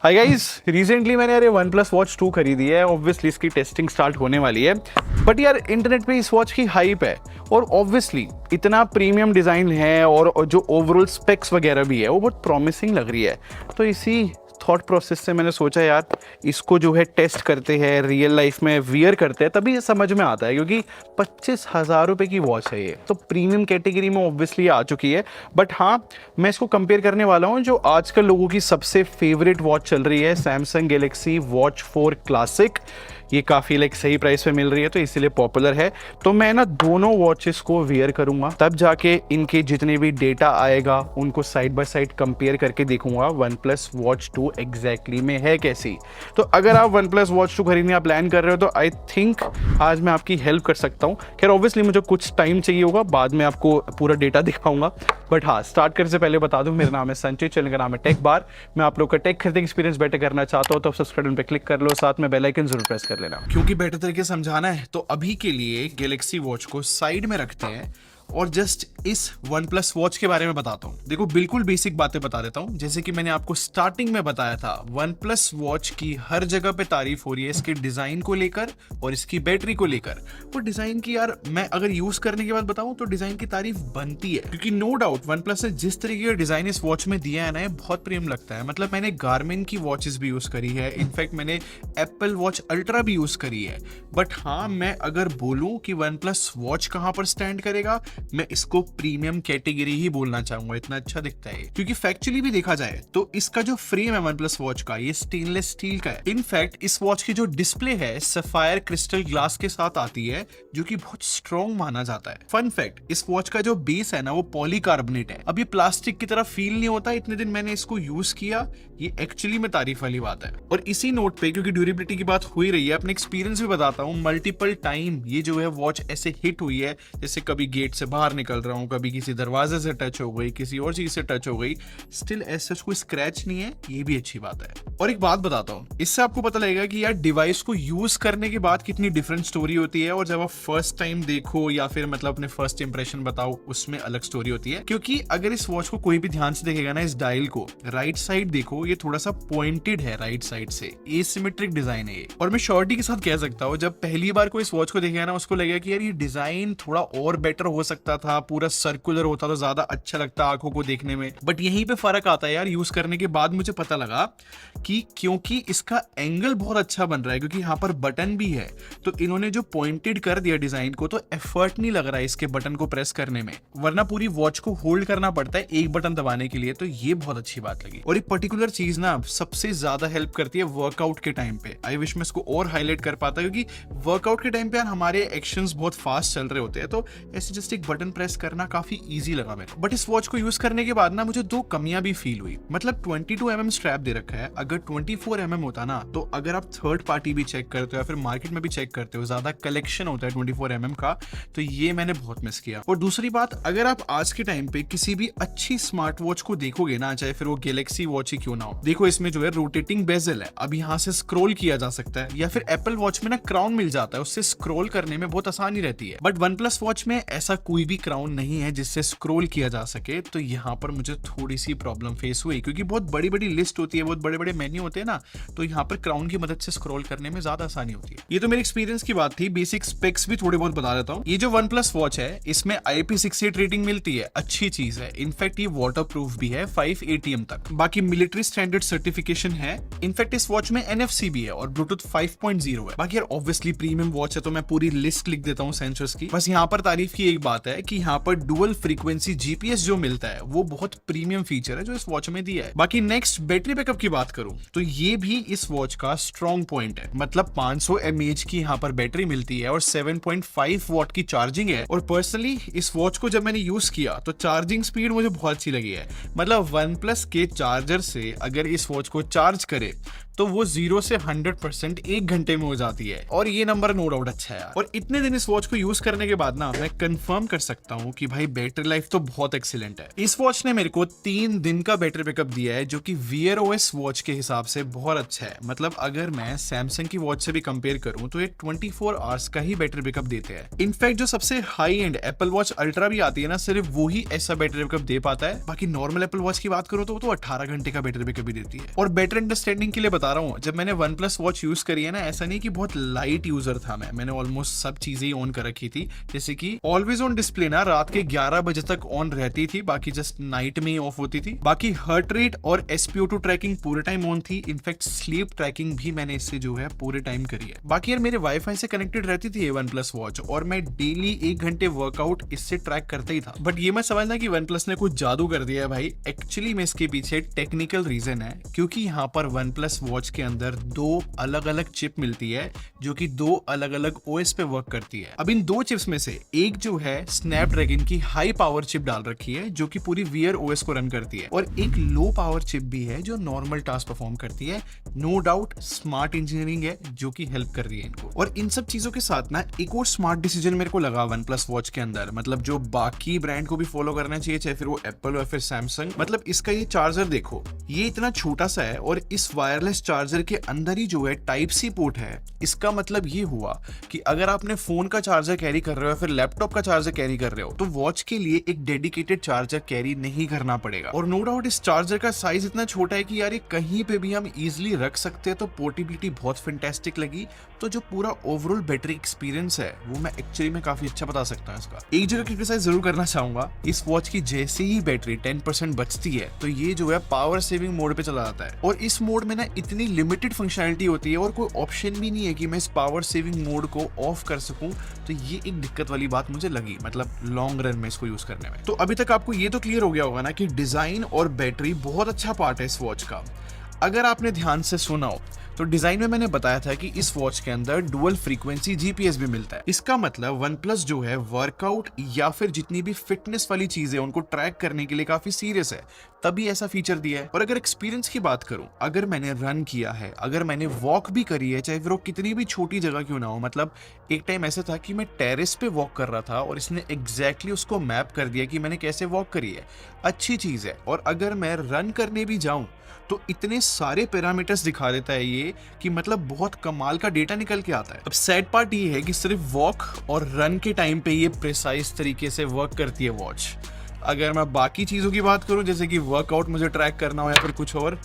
Hi guys, recently मैंने यार one plus watch 2 खरीदी है। ऑब्वियसली इसकी टेस्टिंग स्टार्ट होने वाली है, बट यार इंटरनेट पे इस वॉच की हाइप है और ऑब्वियसली इतना प्रीमियम डिज़ाइन है और जो ओवरऑल स्पेक्स वगैरह भी है वो बहुत प्रॉमिसिंग लग रही है। तो इसी थॉट प्रोसेस से मैंने सोचा यार इसको जो है टेस्ट करते हैं, रियल लाइफ में वियर करते हैं, तभी ये समझ में आता है। क्योंकि 25,000 रुपये की वॉच है ये, तो प्रीमियम कैटेगरी में ऑब्वियसली आ चुकी है। बट हाँ, मैं इसको कंपेयर करने वाला हूँ जो आजकल लोगों की सबसे फेवरेट वॉच चल रही है, सैमसंग गैलेक्सी वॉच 4 क्लासिक। ये काफ़ी सही प्राइस पे मिल रही है, तो इसीलिए पॉपुलर है। तो मैं ना दोनों वॉचेस को वियर करूंगा, तब जाके इनके जितने भी डेटा आएगा उनको साइड बाय साइड कंपेयर करके देखूंगा वन प्लस वॉच 2 एग्जैक्टली में है कैसी। तो अगर आप वन प्लस वॉच 2 खरीदने का प्लान कर रहे हो तो आई थिंक आज मैं आपकी हेल्प कर सकता हूँ। खैर ऑब्वियसली मुझे कुछ टाइम चाहिए होगा, बाद में आपको पूरा डेटा दिखाऊंगा। बट हाँ, स्टार्ट करने से पहले बता दूं, मेरा नाम है संजय, चैनल का नाम है टेक बार। मैं आप लोग का टेक खरीदने एक्सपीरियंस बेटर करना चाहता हूं तो सब्सक्राइब पे क्लिक कर लो, साथ में बेल आइकन जरूर प्रेस कर लेना। क्योंकि बेटर तरीके से समझाना है तो अभी के लिए गैलेक्सी वॉच को साइड में रखते हैं और जस्ट इस वन प्लस वॉच के बारे में बताता हूँ। देखो, बिल्कुल बेसिक बातें बता देता हूँ। जैसे कि मैंने आपको स्टार्टिंग में बताया था, वन प्लस वॉच की हर जगह पे तारीफ हो रही है इसके डिजाइन को लेकर और इसकी बैटरी को लेकर। वो डिजाइन की यार मैं अगर यूज करने के बाद बताऊं तो डिजाइन की तारीफ बनती है, क्योंकि नो डाउट वन प्लस ने जिस तरीके का डिजाइन इस वॉच में दिया है ना, ये बहुत प्रीमियम लगता है। मतलब मैंने गारमिन की वॉचेस भी यूज करी है, इनफैक्ट मैंने एप्पल वॉच अल्ट्रा भी यूज करी है। बट हाँ, मैं अगर बोलूं कि वन प्लस वॉच कहां पर स्टैंड करेगा, मैं इसको प्रीमियम कैटेगरी ही बोलना चाहूंगा। इतना अच्छा दिखता है क्योंकि फैक्चुअली भी देखा जाए तो इसका जो फ्रेम है वन प्लस वॉच का, ये स्टेनलेस स्टील का है। इनफैक्ट इस वॉच की जो डिस्प्ले है सफायर क्रिस्टल ग्लास के साथ आती है, जो कि बहुत स्ट्रॉन्ग माना जाता है। फन फैक्ट, इस वॉच का जो बेस है ना वो पॉलीकार्बोनेट है। अब ये प्लास्टिक की तरह फील नहीं होता। इतने दिन मैंने इसको यूज किया, ये एक्चुअली में तारीफ वाली बात है। और इसी नोट पे, क्योंकि ड्यूरेबिलिटी की बात हो ही रही है, अपने एक्सपीरियंस भी बताता हूँ। मल्टीपल टाइम ये जो है वॉच ऐसे हिट हुई है, जैसे कभी गेट से बाहर निकल रहा हूँ, कभी किसी दरवाजे से टच हो गई, किसी और चीज से टच हो गई, स्टिल ऐसा कोई स्क्रैच नहीं है। ये भी अच्छी बात है। और एक बात बताता हूँ, इससे आपको पता लगेगा कि यार डिवाइस को यूज करने के बाद कितनी डिफरेंट स्टोरी होती है, और जब आप फर्स्ट टाइम देखो या फिर मतलब अपने फर्स्ट इंप्रेशन बताओ, उसमें अलग स्टोरी होती है। क्योंकि अगर इस वॉच को कोई भी ध्यान से देखेगा ना, इस डायल को राइट साइड देखो, ये थोड़ा सा पॉइंटेड है राइट साइड से, एसिमेट्रिक डिजाइन है ये। और मैं श्योरिटी के साथ कह सकता हूँ, जब पहली बार कोई इस वॉच को देखेगा ना, उसको लगेगा कि यार ये डिजाइन थोड़ा और बेटर हो सकता था, पूरा सर्कुलर होता तो ज्यादा अच्छा लगता आंखों को देखने में। बट यहीं पे फर्क आता है यार, यूज करने के बाद मुझे पता लगा कि क्योंकि इसका एंगल बहुत अच्छा बन रहा है, क्योंकि यहाँ पर बटन भी है, तो इन्होंने जो पॉइंटेड कर दिया डिजाइन को, तो एफर्ट नहीं लग रहा है इसके बटन को प्रेस करने में। वरना पूरी वॉच को होल्ड करना पड़ता है एक बटन दबाने के लिए। तो ये बहुत अच्छी बात लगी। और ये पर्टिकुलर चीज ना सबसे ज्यादा हेल्प करती है वर्कआउट के टाइम पे। आई विश मैं इसको और हाईलाइट कर पाता, क्योंकि वर्कआउट के टाइम पे यार हमारे एक्शंस बहुत फास्ट चल रहे होते हैं, तो ऐसे जस्ट एक बटन प्रेस करना काफी ईजी लगा मेरे को। बट इस वॉच को यूज करने के बाद ना मुझे दो कमियां भी फील हुई। मतलब 22mm स्ट्रैप दे रखा है, अगर 24mm होता ना, तो अगर आप थर्ड पार्टी भी चेक करते हो या फिर मार्केट में भी चेक करते हो, ज्यादा कलेक्शन होता है 24mm का, तो ये मैंने बहुत मिस किया। और दूसरी बात, अगर आप आज के टाइम पे किसी भी अच्छी स्मार्ट वॉच को देखोगे ना, चाहे फिर वो गैलेक्सी वॉच ही क्यों ना हो, देखो इसमें जो है रोटेटिंग बेजल है, अब यहाँ से स्क्रॉल किया जा सकता है, या फिर एप्पल वॉच में ना क्राउन मिल जाता है, उससे स्क्रॉल करने में बहुत आसानी रहती है। बट वन प्लस वॉच में ऐसा कोई भी क्राउन नहीं है जिससे स्क्रॉल किया जा सके। तो यहाँ पर मुझे थोड़ी सी प्रॉब्लम फेस हुई, क्योंकि बहुत बड़ी बड़ी लिस्ट होती है, बहुत बड़े बड़े मेन्यू होते हैं ना, तो यहाँ पर क्राउन की मदद से स्क्रॉल करने में ज्यादा आसानी होती है। ये तो मेरे एक्सपीरियंस की बात थी। बेसिक स्पेक्स भी थोड़े बहुत बता देता हूँ। ये जो वन प्लस वॉच है, इसमें IP68 रेटिंग मिलती है, अच्छी चीज है। इनफैक्ट ये वाटर प्रूफ भी है 5 ATM तक। बाकी मिलिट्री स्टैंडर्ड सर्टिफिकेशन है। इनफैक्ट इस वॉच में NFC भी है और ब्लूटूथ 5.0 है। बाकी यार ऑब्वियसली प्रीमियम वॉच है, तो मैं पूरी लिस्ट लिख देता हूँ सेंसर्स की। बस यहाँ पर तारीफ की एक बात है कि यहाँ पर डुअल फ्रीक्वेंसी GPS जो मिलता है, वो बहुत प्रीमियम फीचर है जो इस वॉच में दिया है। बाकी नेक्स्ट बैटरी बैकअप की बात करूं तो ये भी इस वॉच का स्ट्रॉन्ग पॉइंट है। मतलब 500 mAh की यहाँ पर बैटरी मिलती है और 7.5 वॉट की चार्जिंग है। और पर्सनली इस वॉच को जब मैंने यूज किया तो चार्जिंग स्पीड मुझे बहुत अच्छी लगी है। मतलब वन प्लस के चार्जर से अगर इस वॉच को चार्ज करे तो वो 0 से 100% 1 घंटे में हो जाती है, और ये नंबर नो डाउट अच्छा है यार। और इतने दिन इस वॉच को यूज करने के बाद ना मैं कंफर्म कर सकता हूँ कि भाई बैटरी लाइफ तो बहुत एक्सीलेंट है। इस वॉच ने मेरे को 3 दिन का बैटरी बैकअप दिया है, जो कि Wear OS वॉच के हिसाब से बहुत अच्छा है। मतलब अगर मैं सैमसंग की वॉच से भी कंपेयर करूं तो ये 24 आवर्स का ही बैटरी बैकअप देते हैं। इनफैक्ट जो सबसे high and Apple watch ultra भी आती है ना, सिर्फ वो ही ऐसा बैटरी बैकअप दे पाता है। बाकी नॉर्मल एप्पल वॉच की बात करो तो वो तो 18 घंटे का बैटरी बैकअप भी देती है। और बेटर अंडरस्टैंडिंग के लिए बता रहा हूँ, जब मैंने वन प्लस वॉच यूज करी है ना, ऐसा नहीं कि बहुत लाइट यूजर था मैंने ऑलमोस्ट सब चीजें ही ऑन कर रखी थी। जैसे कि ऑलवेज ऑन डिस्प्ले ना रात के 11 बजे तक ऑन रहती थी, बाकी जस्ट नाइट में ही ऑफ होती थी। बाकी हार्ट रेट और SpO2 ट्रैकिंग पूरे टाइम ऑन थी। इनफैक्ट स्लीप ट्रैकिंग भी मैंने इससे जो है पूरे टाइम करी है। बाकी यार मेरे वाईफाई से कनेक्टेड रहती थी ये वन प्लस वॉच, और मैं डेली 1 घंटे वर्कआउट इससे ट्रैक करता ही था। बट ये मैं समझना कि वन प्लस ने कुछ जादू कर दिया है भाई। एक्चुअली में इसके पीछे टेक्निकल रीजन है, क्योंकि यहाँ पर वन प्लस वॉच के अंदर 2 अलग अलग चिप मिलती है, जो कि 2 अलग अलग OS पे वर्क करती है। अब इन 2 चिप्स में से एक जो है स्नैपड्रैगन की हाई पावर चिप डाल रखी है, जो कि पूरी Wear OS को रन करती है, और एक लो पावर चिप भी है जो नॉर्मल टास्क परफॉर्म करती है। नो डाउट स्मार्ट इंजीनियरिंग है जो कि हेल्प कर रही है इनको। और इन सब चीजों के साथ ना एक और स्मार्ट डिसीजन मेरे को लगा वन प्लस वॉच के अंदर, मतलब जो बाकी ब्रांड को भी फॉलो करना चाहिए, चाहे फिर वो एप्पल हो फिर सैमसंग। मतलब इसका ये चार्जर देखो, ये इतना छोटा सा है, और इस वायरलेस चार्जर के अंदर ही जो है टाइप सी पोर्ट है। इसका मतलब ये हुआ कि अगर आपने फोन का चार्जर कैरी कर रहे हो या फिर लैपटॉप का चार्जर कैरी कर रहे हो, तो वॉच के लिए एक डेडिकेटेड चार्जर कैरी नहीं करना पड़ेगा। और नो डाउट इस चार्जर का साइज इतना छोटा है कि यार ये कहीं पे भी हम इजीली रख सकते हैं, तो पोर्टेबिलिटी बहुत फैंटास्टिक लगी। तो जो पूरा ओवरऑल बैटरी एक्सपीरियंस है वो मैं एक्चुअली में काफी अच्छा बता सकता हूँ इसका। एक जगह क्रिटिसाइज जरूर करना चाहूंगा, इस वॉच की जैसे ही बैटरी 10% बचती है तो ये जो है पावर सेविंग मोड पे चला जाता है, और इस मोड में ना इतनी लिमिटेड फंक्शनैलिटी होती है और कोई ऑप्शन भी नहीं है कि मैं इस पावर सेविंग मोड को ऑफ कर सकूं। तो ये एक दिक्कत वाली बात मुझे लगी, मतलब लॉन्ग रन में इसको यूज करने में। तो अभी तक आपको ये तो क्लियर हो गया होगा ना कि डिजाइन और बैटरी बहुत अच्छा पार्ट है इस वॉच का। अगर आपने ध्यान से सुना हो तो डिजाइन में मैंने बताया था कि इस वॉच के अंदर डुअल फ्रीक्वेंसी GPS भी मिलता है। इसका मतलब वन प्लस जो है वर्कआउट या फिर जितनी भी फिटनेस वाली चीजें उनको ट्रैक करने के लिए काफी सीरियस है, तभी ऐसा फीचर दिया है। और अगर एक्सपीरियंस की बात करूं, अगर मैंने रन किया है, अगर मैंने वॉक भी करी है, चाहे फिर वो कितनी भी छोटी जगह क्यों ना हो, मतलब एक टाइम ऐसा था कि मैं टेरेस पे वॉक कर रहा था और इसने एग्जैक्टली उसको मैप कर दिया कि मैंने कैसे वॉक करी है। अच्छी चीज है। और अगर मैं रन करने भी जाऊं तो इतने सारे पैरामीटर्स दिखा देता है ये कि मतलब बहुत कमाल का डेटा निकल के आता है। अब सैड पार्ट ये है कि सिर्फ वॉक और रन के टाइम पे ये प्रिसाइज तरीके से वर्क करती है वॉच। अगर मैं बाकी चीजों की बात करूं, जैसे कि वर्कआउट मुझे ट्रैक करना हो या फिर कुछ और,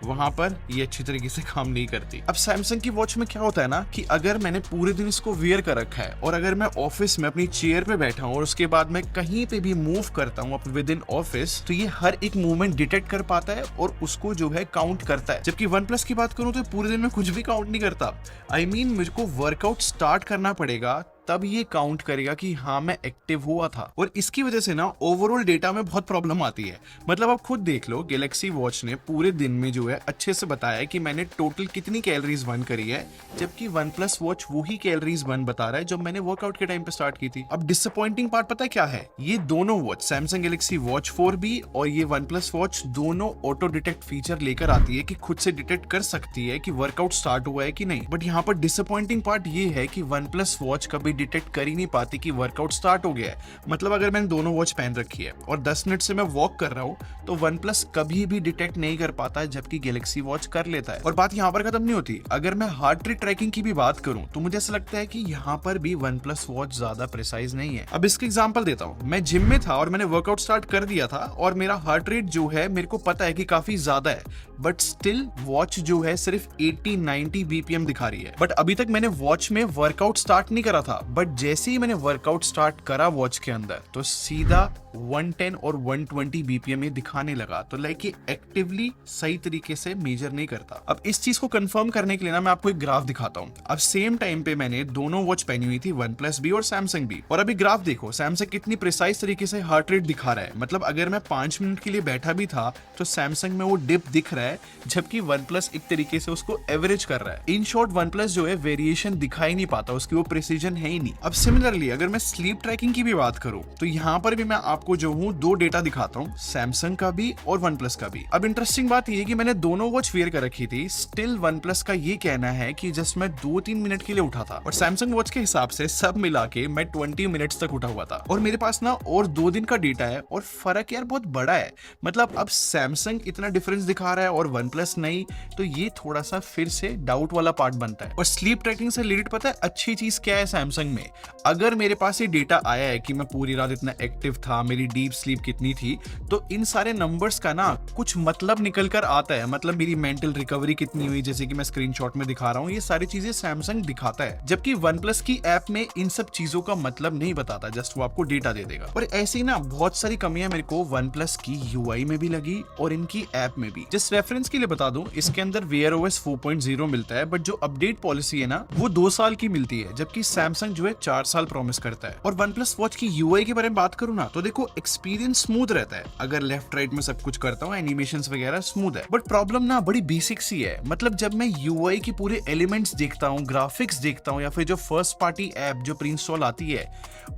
वहां पर ये अच्छी तरीके से काम नहीं करती। अब सैमसंग की वॉच में क्या होता है ना कि अगर मैंने पूरे दिन इसको वियर कर रखा है और अगर मैं ऑफिस में अपनी चेयर पे बैठा हूं और उसके बाद मैं कहीं पे भी मूव करता हूं विद इन ऑफिस, तो ये हर एक मूवमेंट डिटेक्ट कर पाता है और उसको जो है काउंट करता है। जबकि वन प्लस की बात करूं तो पूरे दिन में कुछ भी काउंट नहीं करता। आई मीन मुझको वर्कआउट स्टार्ट करना पड़ेगा तब ये काउंट करेगा कि हाँ मैं एक्टिव हुआ था। और इसकी वजह से ना ओवरऑल डेटा में बहुत प्रॉब्लम आती है। मतलब आप खुद देख लो, गैलेक्सी वॉच ने पूरे दिन में जो है अच्छे से बताया है कि मैंने टोटल कितनी कैलोरीज बर्न करी है, जबकि वन प्लस वॉच वही कैलोरीज बर्न बता रहा है जो मैंने वर्कआउट के टाइम पे स्टार्ट की थी। अब डिसअपॉइंटिंग पार्ट पता है क्या है, ये दोनों watch Samsung Galaxy watch 4B और ये वन प्लस वॉच दोनों ऑटो डिटेक्ट फीचर लेकर आती है कि खुद से डिटेक्ट कर सकती है कि वर्कआउट स्टार्ट हुआ है कि नहीं। बट यहाँ पर डिसअपॉइंटिंग पार्ट ये है कि वन प्लस वॉच कभी डिटेक्ट कर ही नहीं पाती कि वर्कआउट स्टार्ट हो गया है। मतलब अगर मैंने दोनों वॉच पहन रखी है और 10 मिनट से मैं वॉक कर रहा हूं तो वन प्लस कभी भी डिटेक्ट नहीं कर पाता है, जबकि गैलेक्सी वॉच कर लेता है। और बात यहां पर खत्म नहीं होती। अगर मैं हार्ट रेट ट्रैकिंग की भी बात करूं तो मुझे ऐसा लगता है कि यहां पर भी वन प्लस वॉच ज्यादा प्रिसाइज नहीं है। अब इसका एग्जांपल देता हूं। मैं जिम में था और मैंने वर्कआउट स्टार्ट कर दिया था और मेरा हार्ट रेट जो है मेरे को पता है कि काफी ज्यादा है, बट स्टिल वॉच जो है सिर्फ 80-90 BPM दिखा रही है। बट अभी तक मैंने वॉच में वर्कआउट स्टार्ट नहीं करा था, बट जैसे ही मैंने वर्कआउट स्टार्ट करा वॉच के अंदर तो सीधा 110 और 120 BPM ये दिखाने लगा। तो लाइक ये एक्टिवली सही तरीके से मेजर नहीं करता। अब इस चीज को कंफर्म करने के लिए ना मैं आपको एक ग्राफ दिखाता हूँ। अब सेम टाइम पे मैंने दोनों वॉच पहनी हुई थी, वन प्लस भी और सैमसंग भी। और अभी ग्राफ देखो, सैमसंग कितनी प्रिसाइज तरीके से हार्ट रेट दिखा रहा है। मतलब अगर मैं 5 मिनट के लिए बैठा भी था तो सैमसंग में वो डिप दिख रहा है, जबकि वन प्लस एक तरीके से उसको एवरेज कर रहा है। इन शॉर्ट वन प्लस जो है वेरिएशन दिखा ही नहीं पाता, उसकी वो प्रिसीजन है ही नहीं। अब सिमिलरली अगर मैं स्लीप ट्रैकिंग की भी बात करूं तो यहाँ पर भी मैं आपको जो हूँ 2 डेटा दिखाता हूँ, सैमसंग का भी और वन प्लस का भी। अब इंटरेस्टिंग बात ये है कि मैंने दोनों वॉच वेयर कर रखी थी, स्टिल वन प्लस का ये कहना है कि जस्ट मैं 2-3 मिनट के लिए उठा था, और सैमसंग वॉच के हिसाब से सब मिला के मैं 20 मिनट्स तक उठा हुआ था। और मेरे पास ना और 2 दिन का डेटा है, और फर्क यार बहुत बड़ा है। मतलब अब सैमसंग इतना डिफरेंस दिखा रहा है और वन प्लस नहीं, तो ये थोड़ा सा फिर से डाउट वाला पार्ट बनता है। और स्लीप ट्रैकिंग से रिलेटेड पता है अच्छी चीज क्या है सैमसंग में, अगर मेरे पास ये डेटा आया है कि मैं पूरी रात इतना एक्टिव था, मेरी डीप स्लीप कितनी थी, तो इन सारे नंबर्स का ना कुछ मतलब निकल कर आता है। मतलब मेरी मेंटल रिकवरी कितनी हुई, जैसे कि मैं स्क्रीनशॉट में दिखा रहा हूँ, ये सारी चीजें सैमसंग दिखाता है। जबकि वन प्लस की ऐप में इन सब चीजों का मतलब नहीं बताता, जस्ट वो आपको डेटा दे देगा। और ऐसी ना बहुत सारी कमियां मेरे को वन प्लस की यूआई में भी लगी और इनकी ऐप में भी। जस्ट रेफरेंस के लिए बता दूं, इसके अंदर Wear OS 4.0 मिलता है, बट जो अपडेट पॉलिसी है ना वो 2 साल की मिलती है, जबकि सैमसंग जो है 4 साल प्रॉमिस करता है। और वन प्लस वॉच की यूआई के बारे में बात करूं ना तो देखो एक्सपीरियंस स्मूथ रहता है, अगर लेफ्ट राइट में सब कुछ करता हूँ, एनिमेशंस वगैरह स्मूथ है। बट प्रॉब्लम ना बड़ी बेसिक सी है। मतलब जब मैं यूआई की पूरे एलिमेंट्स देखता हूँ, ग्राफिक्स देखता हूँ, या फिर जो फर्स्ट पार्टी ऐप जो प्री इंस्टॉल आती है,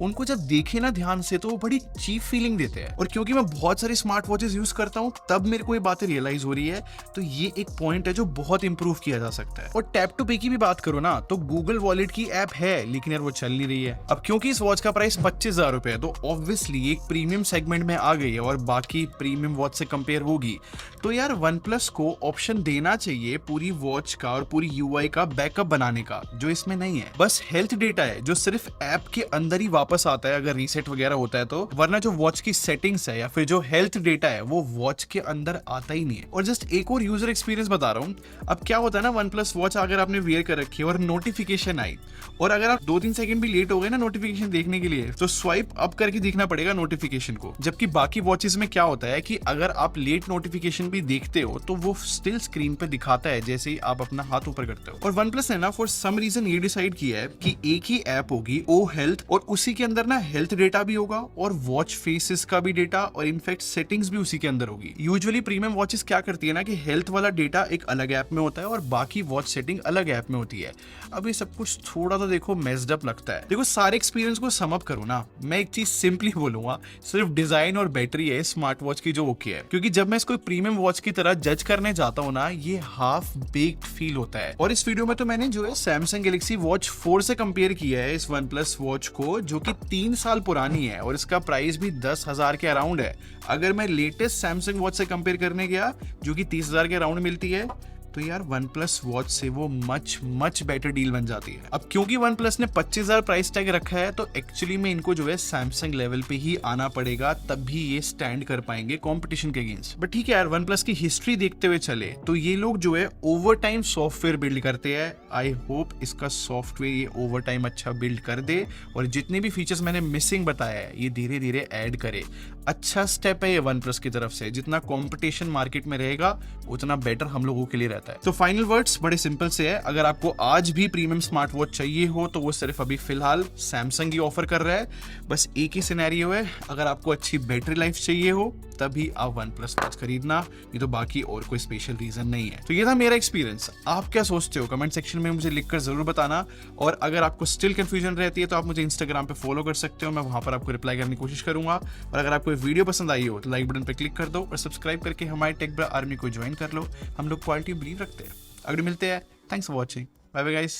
उनको जब देखे ना ध्यान से तो वो बड़ी चीप फीलिंग देते हैं। और क्योंकि मैं बहुत सारी स्मार्ट वॉचेस यूज करता हूँ, तब मेरे को ये बातें रियलाइज हो रही है। तो ये एक पॉइंट है जो बहुत इंप्रूव किया जा सकता है। और टैप टू पे की भी बात करो ना तो गूगल वॉलेट की ऐप है, लेकिन यार वो चल नहीं रही है। अब क्योंकि इस वॉच का प्राइस 25,000 रुपए है, तो ऑब्वियसली एक प्रीमियम सेगमेंट में आ गई है और बाकी प्रीमियम वॉच से कंपेयर होगी। तो यार वन प्लस को ऑप्शन देना चाहिए पूरी वॉच का और पूरी यूआई का बैकअप बनाने का, जो इसमें नहीं है। बस हेल्थ डेटा है जो सिर्फ ऐप के अंदर ही वापस आता है अगर रीसेट वगैरह होता है तो, वरना जो वॉच की सेटिंग्स है या फिर जो हेल्थ डेटा है वो वॉच के अंदर आता ही नहीं है। और जस्ट एक और यूजर एक्सपीरियंस बता रहा हूँ। अब क्या होता है ना, वन प्लस वॉच अगर आपने वेयर कर रखी है और नोटिफिकेशन आई, और अगर आप 2-3 सेकंड भी लेट हो गए ना नोटिफिकेशन देखने के लिए, तो स्वाइप अप करके देखना पड़ेगा नोटिफिकेशन को। जबकि बाकी वॉचेस में क्या होता है कि अगर आप लेट नोटिफिकेशन भी देखते हो तो वो स्टिल स्क्रीन पे दिखाता है जैसे ही आप अपना हाथ ऊपर करते हो। और वन प्लस ने ना फॉर सम रीजन ये डिसाइड किया है कि एक ही ऐप होगी ओ हेल्थ, और उसी के अंदर ना हेल्थ डेटा भी होगा और वॉच फेसेस का भी डेटा, और इनफैक्ट सेटिंग्स भी उसी के अंदर होगी। यूजुअली प्रीमियम वॉचेस क्या करती है ना कि हेल्थ वाला डेटा एक अलग ऐप में होता है और बाकी वॉच सेटिंग अलग ऐप में होती है। अब ये सब कुछ थोड़ा सा देखो मेस्ड अप लगता है। देखो सारे एक्सपीरियंस को सम अप करूं ना, मैं एक चीज सिंपली बोलूंगा, सिर्फ डिजाइन और बैटरी है स्मार्ट वॉच की जो ओके है। क्योंकि जब मैं इसको प्रीमियम वॉच की तरह जज करने जाता हूं ना, ये हाफ बेक्ड फील होता है। और इस वीडियो में तो मैंने जो है सैमसंग गैलेक्सी वॉच 4 से कंपेयर किया है इस वन प्लस वॉच को, जो कि 3 साल पुरानी है और इसका प्राइस भी 10,000 के अराउंड है। अगर मैं लेटेस्ट सैमसंग वॉच से कंपेयर करने गया जो कि 30,000 के अराउंड मिलती है, तो यार वन प्लस वॉच से वो मच बेटर डील बन जाती है। अब क्योंकि वन प्लस ने 25,000 प्राइस टैग रखा है, तो एक्चुअली में इनको जो है सैमसंग लेवल पे ही आना पड़ेगा, तब भी ये स्टैंड कर पाएंगे कंपटीशन के अगेंस्ट। बट ठीक है यार, वन प्लस की हिस्ट्री देखते हुए चले तो ये लोग जो है ओवर टाइम सॉफ्टवेयर बिल्ड करते हैं। आई होप इसका सॉफ्टवेयर ये ओवर टाइम अच्छा बिल्ड कर दे और जितने भी फीचर्स मैंने मिसिंग बताया है ये धीरे धीरे ऐड करे। अच्छा स्टेप है ये वन प्लस की तरफ से। जितना कंपटीशन मार्केट में रहेगा उतना बेटर हम लोगों के लिए रहता है। तो फाइनल वर्ड्स बड़े सिंपल से है, अगर आपको आज भी प्रीमियम स्मार्ट वॉच चाहिए हो तो वो सिर्फ अभी फिलहाल सैमसंग ही ऑफर कर रहा है। बस एक ही सिनेरियो है, अगर आपको अच्छी बैटरी लाइफ चाहिए हो तभी आप वन प्लस वॉच खरीदना, ये तो बाकी और कोई स्पेशल रीजन नहीं है। तो ये था मेरा एक्सपीरियंस। आप क्या सोचते हो कमेंट सेक्शन में मुझे लिखकर जरूर बताना। और अगर आपको स्टिल कंफ्यूजन रहती है तो आप मुझे इंस्टाग्राम पे फॉलो कर सकते हो, मैं वहां पर आपको रिप्लाई करने की कोशिश करूंगा। और अगर आपको वीडियो पसंद आई हो तो लाइक बटन पे क्लिक कर दो और सब्सक्राइब करके हमारे टेक ब्रा आर्मी को ज्वाइन कर लो। हम लोग क्वालिटी बिलीव रखते हैं। अगर मिलते हैं, thanks for watching, bye bye guys.